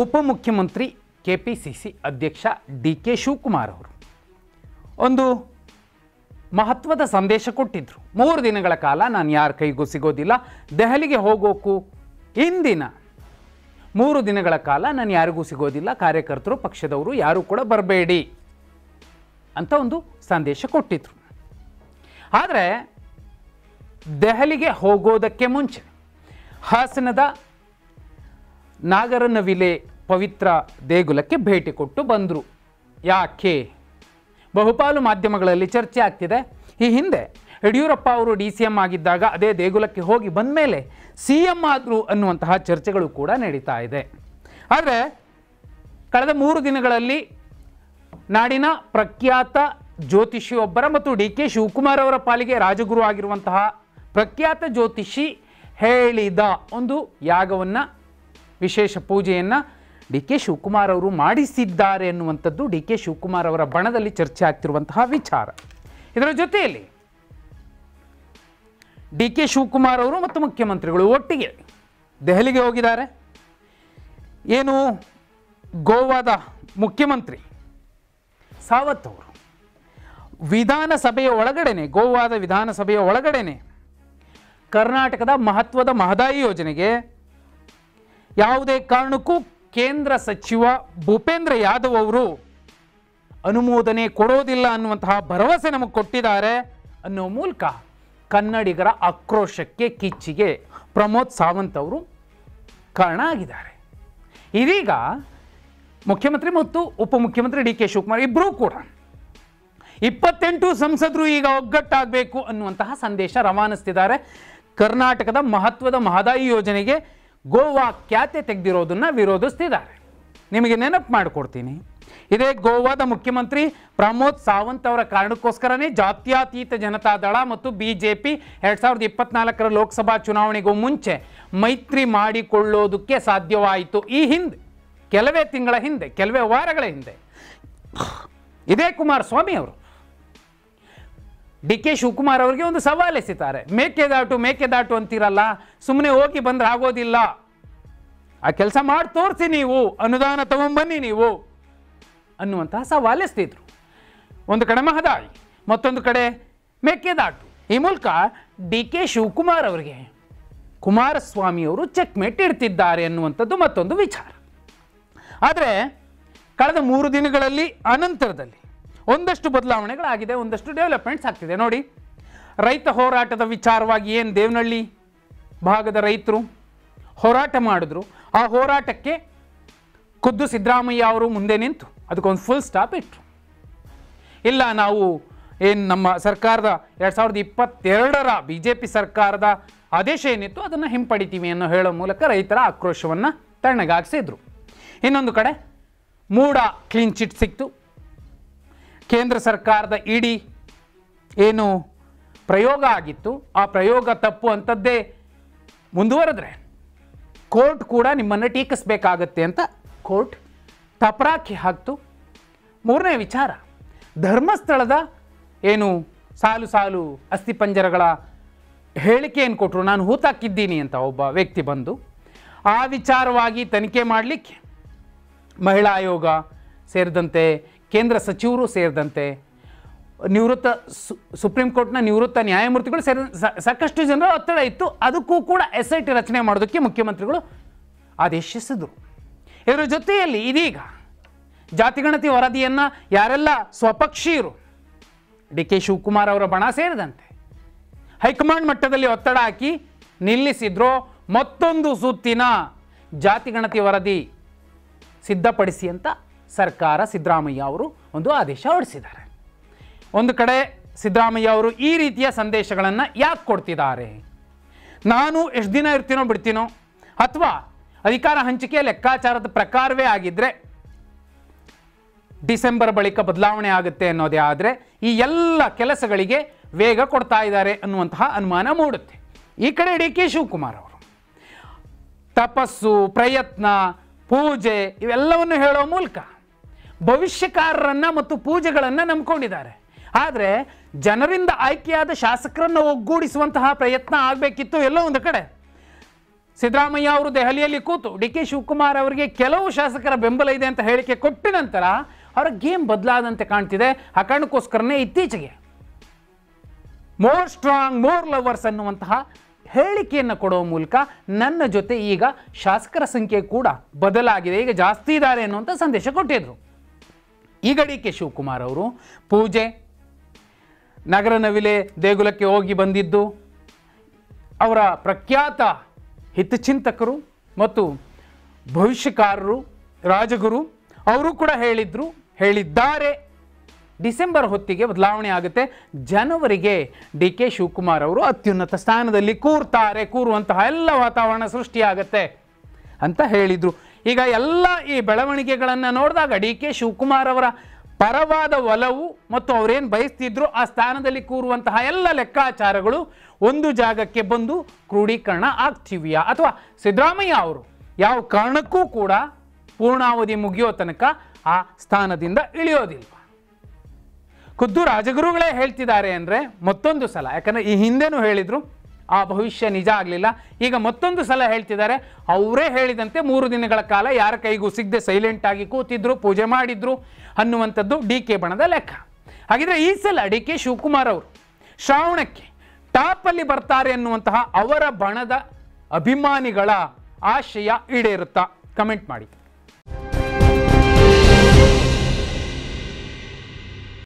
ಉಪಮುಖ್ಯಮಂತ್ರಿ ಕೆಪಿಸಿಸಿ ಅಧ್ಯಕ್ಷ D K Shivakumar ಅವರು ಒಂದು ಮಹತ್ವದ ಸಂದೇಶ ಕೊಟ್ಟಿದ್ದರು. 3 ದಿನಗಳ ಕಾಲ ನಾನು ಯಾರ ಕೈಗೂ ಸಿಗೋದಿಲ್ಲ, ದೆಹಲಿಗೆ ಹೋಗೋಕ್ಕೂ ಇಂದಿನ 3 ದಿನಗಳ ಕಾಲ ನಾನು ಯಾರಿಗೂ ಸಿಗೋದಿಲ್ಲ, ಕಾರ್ಯಕರ್ತರು ಪಕ್ಷದವರು ಯಾರೂ ಕೂಡ ಬರಬೇಡಿ ಅಂತ ಒಂದು ಸಂದೇಶ ಕೊಟ್ಟಿದ್ರು. ಆದರೆ ದೆಹಲಿಗೆ ಹೋಗೋದಕ್ಕೆ ಮುಂಚೆ ಹಾಸನದ ನಾಗರನವಿಲೆ ಪವಿತ್ರ ದೇಗುಲಕ್ಕೆ ಭೇಟಿ ಕೊಟ್ಟು ಬಂದರು. ಯಾಕೆ? ಬಹುಪಾಲು ಮಾಧ್ಯಮಗಳಲ್ಲಿ ಚರ್ಚೆ ಆಗ್ತಿದೆ. ಈ ಹಿಂದೆ ಯಡಿಯೂರಪ್ಪ ಅವರು DCM ಆಗಿದ್ದಾಗ ಅದೇ ದೇಗುಲಕ್ಕೆ ಹೋಗಿ ಬಂದ ಮೇಲೆ CM ಆದರು ಅನ್ನುವಂತಹ ಚರ್ಚೆಗಳು ಕೂಡ ನಡೀತಾ ಇದೆ. ಆದರೆ ಕಳೆದ 3 ದಿನಗಳಲ್ಲಿ ನಾಡಿನ ಪ್ರಖ್ಯಾತ ಜ್ಯೋತಿಷಿಯೊಬ್ಬರ ಮತ್ತು ಡಿ ಕೆ ಶಿವಕುಮಾರ್ ಅವರ ಪಾಲಿಗೆ ರಾಜಗುರು ಆಗಿರುವಂತಹ ಪ್ರಖ್ಯಾತ ಜ್ಯೋತಿಷಿ ಹೇಳಿದ ಒಂದು ಯಾಗವನ್ನು, ವಿಶೇಷ ಪೂಜೆಯನ್ನು ಡಿ ಕೆ ಶಿವಕುಮಾರ್ ಅವರು ಮಾಡಿಸಿದ್ದಾರೆ ಎನ್ನುವಂಥದ್ದು ಡಿ ಕೆ ಶಿವಕುಮಾರ್ ಅವರ ಬಣದಲ್ಲಿ ಚರ್ಚೆ ಆಗ್ತಿರುವಂತಹ ವಿಚಾರ. ಇದರ ಜೊತೆಯಲ್ಲಿ ಡಿ ಕೆ ಶಿವಕುಮಾರ್ ಅವರು ಮತ್ತು ಮುಖ್ಯಮಂತ್ರಿಗಳು ಒಟ್ಟಿಗೆ ದೆಹಲಿಗೆ ಹೋಗಿದ್ದಾರೆ. ಏನು ಗೋವಾದ ಮುಖ್ಯಮಂತ್ರಿ ಸಾವತ್ ಅವರು ವಿಧಾನಸಭೆಯ ಒಳಗಡೆನೆ, ಗೋವಾದ ವಿಧಾನಸಭೆಯ ಒಳಗಡೆನೆ ಕರ್ನಾಟಕದ ಮಹತ್ವದ ಮಹದಾಯಿ ಯೋಜನೆಗೆ ಯಾವುದೇ ಕಾರಣಕ್ಕೂ ಕೇಂದ್ರ ಸಚಿವ ಭೂಪೇಂದ್ರ ಯಾದವ್ ಅವರು ಅನುಮೋದನೆ ಕೊಡೋದಿಲ್ಲ ಅನ್ನುವಂತಹ ಭರವಸೆ ನಮಗೆ ಕೊಟ್ಟಿದ್ದಾರೆ ಅನ್ನೋ ಮೂಲಕ ಕನ್ನಡಿಗರ ಆಕ್ರೋಶಕ್ಕೆ, ಕಿಚ್ಚಿಗೆ ಪ್ರಮೋದ್ ಸಾವಂತ್ ಅವರು ಕಾರಣ ಆಗಿದ್ದಾರೆ. ಇದೀಗ ಮುಖ್ಯಮಂತ್ರಿ ಮತ್ತು ಉಪಮುಖ್ಯಮಂತ್ರಿ ಡಿ ಕೆ ಶಿವಕುಮಾರ್ ಇಬ್ಬರೂ ಕೂಡ 28 ಸಂಸದರು ಈಗ ಒಗ್ಗಟ್ಟಾಗಬೇಕು ಅನ್ನುವಂತಹ ಸಂದೇಶ ರವಾನಿಸ್ತಿದ್ದಾರೆ. ಕರ್ನಾಟಕದ ಮಹತ್ವದ ಮಹದಾಯಿ ಯೋಜನೆಗೆ ಗೋವಾ ಖ್ಯಾತೆ ತೆಗೆದಿರೋದನ್ನು ವಿರೋಧಿಸ್ತಿದ್ದಾರೆ. ನಿಮಗೆ ನೆನಪು ಮಾಡಿಕೊಡ್ತೀನಿ, ಇದೇ ಗೋವಾದ ಮುಖ್ಯಮಂತ್ರಿ ಪ್ರಮೋದ್ ಸಾವಂತ್ ಅವರ ಕಾರಣಕ್ಕೋಸ್ಕರನೇ ಜಾತ್ಯತೀತ ಜನತಾದಳ ಮತ್ತು BJP 2024 ಲೋಕಸಭಾ ಚುನಾವಣೆಗೂ ಮುಂಚೆ ಮೈತ್ರಿ ಮಾಡಿಕೊಳ್ಳೋದಕ್ಕೆ ಸಾಧ್ಯವಾಯಿತು. ಈ ಹಿಂದೆ ಕೆಲವೇ ತಿಂಗಳ ಹಿಂದೆ, ಕೆಲವೇ ವಾರಗಳ ಹಿಂದೆ ಇದೇ ಕುಮಾರಸ್ವಾಮಿ ಅವರು ಡಿ ಕೆ ಶಿವಕುಮಾರ್ ಅವರಿಗೆ ಒಂದು ಸವಾಲು ಎಸೆತಾರೆ. ಮೇಕೆದಾಟು ಅಂತೀರಲ್ಲ, ಸುಮ್ಮನೆ ಹೋಗಿ ಬಂದ್ರೆ ಆಗೋದಿಲ್ಲ, ಆ ಕೆಲಸ ಮಾಡಿ ತೋರಿಸಿ, ನೀವು ಅನುದಾನ ತಗೊಂಬನ್ನಿ ನೀವು ಅನ್ನುವಂತಹ ಸವಾಲು ಎಸೆದಿದ್ರು. ಒಂದು ಕಡೆ ಮಹದಾಯಿ, ಮತ್ತೊಂದು ಕಡೆ ಮೇಕೆದಾಟು. ಈ ಮೂಲಕ ಡಿ ಕೆ ಶಿವಕುಮಾರ್ ಅವರಿಗೆ ಕುಮಾರಸ್ವಾಮಿ ಅವರು ಚೆಕ್ಮೇಟ್ ಇಡ್ತಿದ್ದಾರೆ ಅನ್ನುವಂಥದ್ದು ಮತ್ತೊಂದು ವಿಚಾರ. ಆದರೆ ಕಳೆದ 3 ದಿನಗಳಲ್ಲಿ ಅನಂತರದಲ್ಲಿ ಒಂದಷ್ಟು ಬದಲಾವಣೆಗಳಾಗಿದೆ, ಒಂದಷ್ಟು ಡೆವಲಪ್ಮೆಂಟ್ಸ್ ಆಗ್ತಿದೆ. ನೋಡಿ, ರೈತ ಹೋರಾಟದ ವಿಚಾರವಾಗಿ ಏನು ದೇವನಹಳ್ಳಿ ಭಾಗದ ರೈತರು ಹೋರಾಟ ಮಾಡಿದ್ರು, ಆ ಹೋರಾಟಕ್ಕೆ ಖುದ್ದು ಸಿದ್ದರಾಮಯ್ಯ ಅವರು ಮುಂದೆ ನಿಂತು ಅದಕ್ಕೊಂದು ಫುಲ್ ಸ್ಟಾಪ್ ಇಟ್ಟರು. ಇಲ್ಲ, ನಾವು ಏನು ನಮ್ಮ ಸರ್ಕಾರದ 2022ರ BJP ಸರ್ಕಾರದ ಆದೇಶ ಏನಿತ್ತು ಅದನ್ನು ಹಿಂಪಡಿತೀವಿ ಅನ್ನೋ ಹೇಳೋ ಮೂಲಕ ರೈತರ ಆಕ್ರೋಶವನ್ನು ತಣ್ಣಗಾಗಿಸಿದ್ರು. ಇನ್ನೊಂದು ಕಡೆ ಮೂಡ ಕ್ಲೀನ್ ಚಿಟ್ ಸಿಕ್ತು. ಕೇಂದ್ರ ಸರ್ಕಾರದ ಇಡಿ ಏನು ಪ್ರಯೋಗ ಆಗಿತ್ತು, ಆ ಪ್ರಯೋಗ ತಪ್ಪು ಅಂಥದ್ದೇ ಮುಂದುವರೆದ್ರೆ ಕೋರ್ಟ್ ಕೂಡ ನಿಮ್ಮನ್ನು ಟೀಕಿಸಬೇಕಾಗತ್ತೆ ಅಂತ ಕೋರ್ಟ್ ತಪರಾಕಿ ಹಾಕ್ತು. 3ನೇ ವಿಚಾರ, ಧರ್ಮಸ್ಥಳದ ಏನು ಸಾಲು ಅಸ್ಥಿಪಂಜರಗಳ ಹೇಳಿಕೆಯನ್ನು ಕೊಟ್ಟರು, ನಾನು ಹೂತಾಕಿದ್ದೀನಿ ಅಂತ ಒಬ್ಬ ವ್ಯಕ್ತಿ ಬಂದು, ಆ ವಿಚಾರವಾಗಿ ತನಿಖೆ ಮಾಡಲಿಕ್ಕೆ ಮಹಿಳಾ ಆಯೋಗ ಸೇರಿದಂತೆ ಕೇಂದ್ರ ಸಚಿವರು ಸೇರಿದಂತೆ ನಿವೃತ್ತ ಸುಪ್ರೀಂ ಕೋರ್ಟ್ನ ನಿವೃತ್ತ ನ್ಯಾಯಮೂರ್ತಿಗಳು ಸಾಕಷ್ಟು ಜನರ ಒತ್ತಡ ಇತ್ತು. ಅದಕ್ಕೂ ಕೂಡ SIT ರಚನೆ ಮಾಡೋದಕ್ಕೆ ಮುಖ್ಯಮಂತ್ರಿಗಳು ಆದೇಶಿಸಿದರು. ಇದರ ಜೊತೆಯಲ್ಲಿ ಇದೀಗ ಜಾತಿಗಣತಿ ವರದಿಯನ್ನು ಯಾರೆಲ್ಲ ಸ್ವಪಕ್ಷೀಯರು ಡಿ ಕೆ ಶಿವಕುಮಾರ್ ಅವರ ಬಣ ಸೇರಿದಂತೆ ಹೈಕಮಾಂಡ್ ಮಟ್ಟದಲ್ಲಿ ಒತ್ತಡ ಹಾಕಿ ನಿಲ್ಲಿಸಿದ್ರೋ, ಮತ್ತೊಂದು ಸುತ್ತಿನ ಜಾತಿಗಣತಿ ವರದಿ ಸಿದ್ಧಪಡಿಸಿ ಅಂತ ಸರ್ಕಾರ ಸಿದ್ದರಾಮಯ್ಯ ಅವರು ಒಂದು ಆದೇಶ ಹೊರಡಿಸಿದ್ದಾರೆ. ಒಂದು ಕಡೆ ಸಿದ್ದರಾಮಯ್ಯ ಅವರು ಈ ರೀತಿಯ ಸಂದೇಶಗಳನ್ನು ಯಾಕೆ ಕೊಡ್ತಿದ್ದಾರೆ? ನಾನು ಎಷ್ಟು ದಿನ ಇರ್ತೀನೋ ಬಿಡ್ತೀನೋ, ಅಥವಾ ಅಧಿಕಾರ ಹಂಚಿಕೆಯ ಲೆಕ್ಕಾಚಾರದ ಪ್ರಕಾರವೇ ಆಗಿದ್ದರೆ ಡಿಸೆಂಬರ್ ಬಳಿಕ ಬದಲಾವಣೆ ಆಗುತ್ತೆ ಅನ್ನೋದೇ ಆದರೆ ಈ ಎಲ್ಲ ಕೆಲಸಗಳಿಗೆ ವೇಗ ಕೊಡ್ತಾ ಇದ್ದಾರೆ ಅನ್ನುವಂತಹ ಅನುಮಾನ ಮೂಡುತ್ತೆ. ಈ ಕಡೆ ಡಿ ಕೆ ಶಿವಕುಮಾರ್ ಅವರು ತಪಸ್ಸು, ಪ್ರಯತ್ನ, ಪೂಜೆ ಇವೆಲ್ಲವನ್ನು ಹೇಳೋ ಮೂಲಕ ಭವಿಷ್ಯಕಾರರನ್ನು ಮತ್ತು ಪೂಜೆಗಳನ್ನು ನಂಬಿಕೊಂಡಿದ್ದಾರೆ. ಆದರೆ ಜನರಿಂದ ಆಯ್ಕೆಯಾದ ಶಾಸಕರನ್ನು ಒಗ್ಗೂಡಿಸುವಂತಹ ಪ್ರಯತ್ನ ಆಗಬೇಕಿತ್ತು. ಎಲ್ಲೋ ಒಂದು ಕಡೆ ಸಿದ್ದರಾಮಯ್ಯ ಅವರು ದೆಹಲಿಯಲ್ಲಿ ಕೂತು ಡಿ ಕೆ ಶಿವಕುಮಾರ್ ಅವರಿಗೆ ಕೆಲವು ಶಾಸಕರ ಬೆಂಬಲ ಇದೆ ಅಂತ ಹೇಳಿಕೆ ಕೊಟ್ಟ ನಂತರ ಅವರ ಗೇಮ್ ಬದಲಾದಂತೆ ಕಾಣ್ತಿದೆ. ಆ ಕಾರಣಕ್ಕೋಸ್ಕರನೇ ಇತ್ತೀಚೆಗೆ ಮೋರ್ ಸ್ಟ್ರಾಂಗ್ ಮೋರ್ ಲವರ್ಸ್ ಅನ್ನುವಂತಹ ಹೇಳಿಕೆಯನ್ನು ಕೊಡುವ ಮೂಲಕ ನನ್ನ ಜೊತೆ ಈಗ ಶಾಸಕರ ಸಂಖ್ಯೆ ಕೂಡ ಬದಲಾಗಿದೆ, ಈಗ ಜಾಸ್ತಿ ಇದ್ದಾರೆ ಅನ್ನುವಂಥ ಸಂದೇಶ ಕೊಟ್ಟಿದ್ರು. ಈಗ ಡಿ ಕೆ ಶಿವಕುಮಾರ್ ಅವರು ಪೂಜೆ, ನಗರ ನವಿಲೆ ದೇಗುಲಕ್ಕೆ ಹೋಗಿ ಬಂದಿದ್ದು, ಅವರ ಪ್ರಖ್ಯಾತ ಹಿತಚಿಂತಕರು ಮತ್ತು ಭವಿಷ್ಯಕಾರರು ರಾಜಗುರು ಅವರು ಕೂಡ ಹೇಳಿದ್ದಾರೆ ಡಿಸೆಂಬರ್ ಹೊತ್ತಿಗೆ ಬದಲಾವಣೆ ಆಗುತ್ತೆ, ಜನವರಿಗೆ ಡಿ ಕೆ ಶಿವಕುಮಾರ್ ಅವರು ಅತ್ಯುನ್ನತ ಸ್ಥಾನದಲ್ಲಿ ಕೂರುವಂತಹ ಎಲ್ಲ ವಾತಾವರಣ ಸೃಷ್ಟಿಯಾಗತ್ತೆ ಅಂತ ಹೇಳಿದರು. ಈಗ ಎಲ್ಲ ಈ ಬೆಳವಣಿಗೆಗಳನ್ನು ನೋಡಿದಾಗ ಡಿ ಕೆ ಶಿವಕುಮಾರ್ ಅವರ ಪರವಾದ ಒಲವು ಮತ್ತು ಅವರೇನು ಬಯಸ್ತಿದ್ರು ಆ ಸ್ಥಾನದಲ್ಲಿ ಕೂರುವಂತಹ ಎಲ್ಲ ಲೆಕ್ಕಾಚಾರಗಳು ಒಂದು ಜಾಗಕ್ಕೆ ಬಂದು ಕ್ರೋಢೀಕರಣ ಆಗ್ತಿವೆಯಾ, ಅಥವಾ ಸಿದ್ದರಾಮಯ್ಯ ಅವರು ಯಾವ ಕಾರಣಕ್ಕೂ ಕೂಡ ಪೂರ್ಣಾವಧಿ ಮುಗಿಯೋ ತನಕ ಆ ಸ್ಥಾನದಿಂದ ಇಳಿಯೋದಿಲ್ಲ. ಖುದ್ದು ರಾಜಗುರುಗಳೇ ಹೇಳ್ತಿದ್ದಾರೆ ಅಂದರೆ ಮತ್ತೊಂದು ಸಲ, ಯಾಕಂದರೆ ಈ ಹಿಂದೆನೂ ಹೇಳಿದರು ಆ ಭವಿಷ್ಯ ನಿಜ ಆಗಲಿಲ್ಲ, ಈಗ ಮತ್ತೊಂದು ಸಲ ಹೇಳ್ತಿದ್ದಾರೆ. ಅವರೇ ಹೇಳಿದಂತೆ 3 ದಿನಗಳ ಕಾಲ ಯಾರ ಕೈಗೂ ಸಿಗದೆ ಸೈಲೆಂಟಾಗಿ ಕೂತಿದ್ರು, ಪೂಜೆ ಮಾಡಿದ್ರು ಅನ್ನುವಂಥದ್ದು ಡಿ ಕೆ ಬಣದ ಲೆಕ್ಕ. ಹಾಗಿದ್ರೆ ಈ ಸಲ ಡಿ ಕೆ ಶಿವಕುಮಾರ್ ಅವರು ಶ್ರಾವಣಕ್ಕೆ ಟಾಪಲ್ಲಿ ಬರ್ತಾರೆ ಅನ್ನುವಂತಹ ಅವರ ಬಣದ ಅಭಿಮಾನಿಗಳ ಆಶಯ ಈಡೇರುತ್ತಾ? ಕಮೆಂಟ್ ಮಾಡಿ.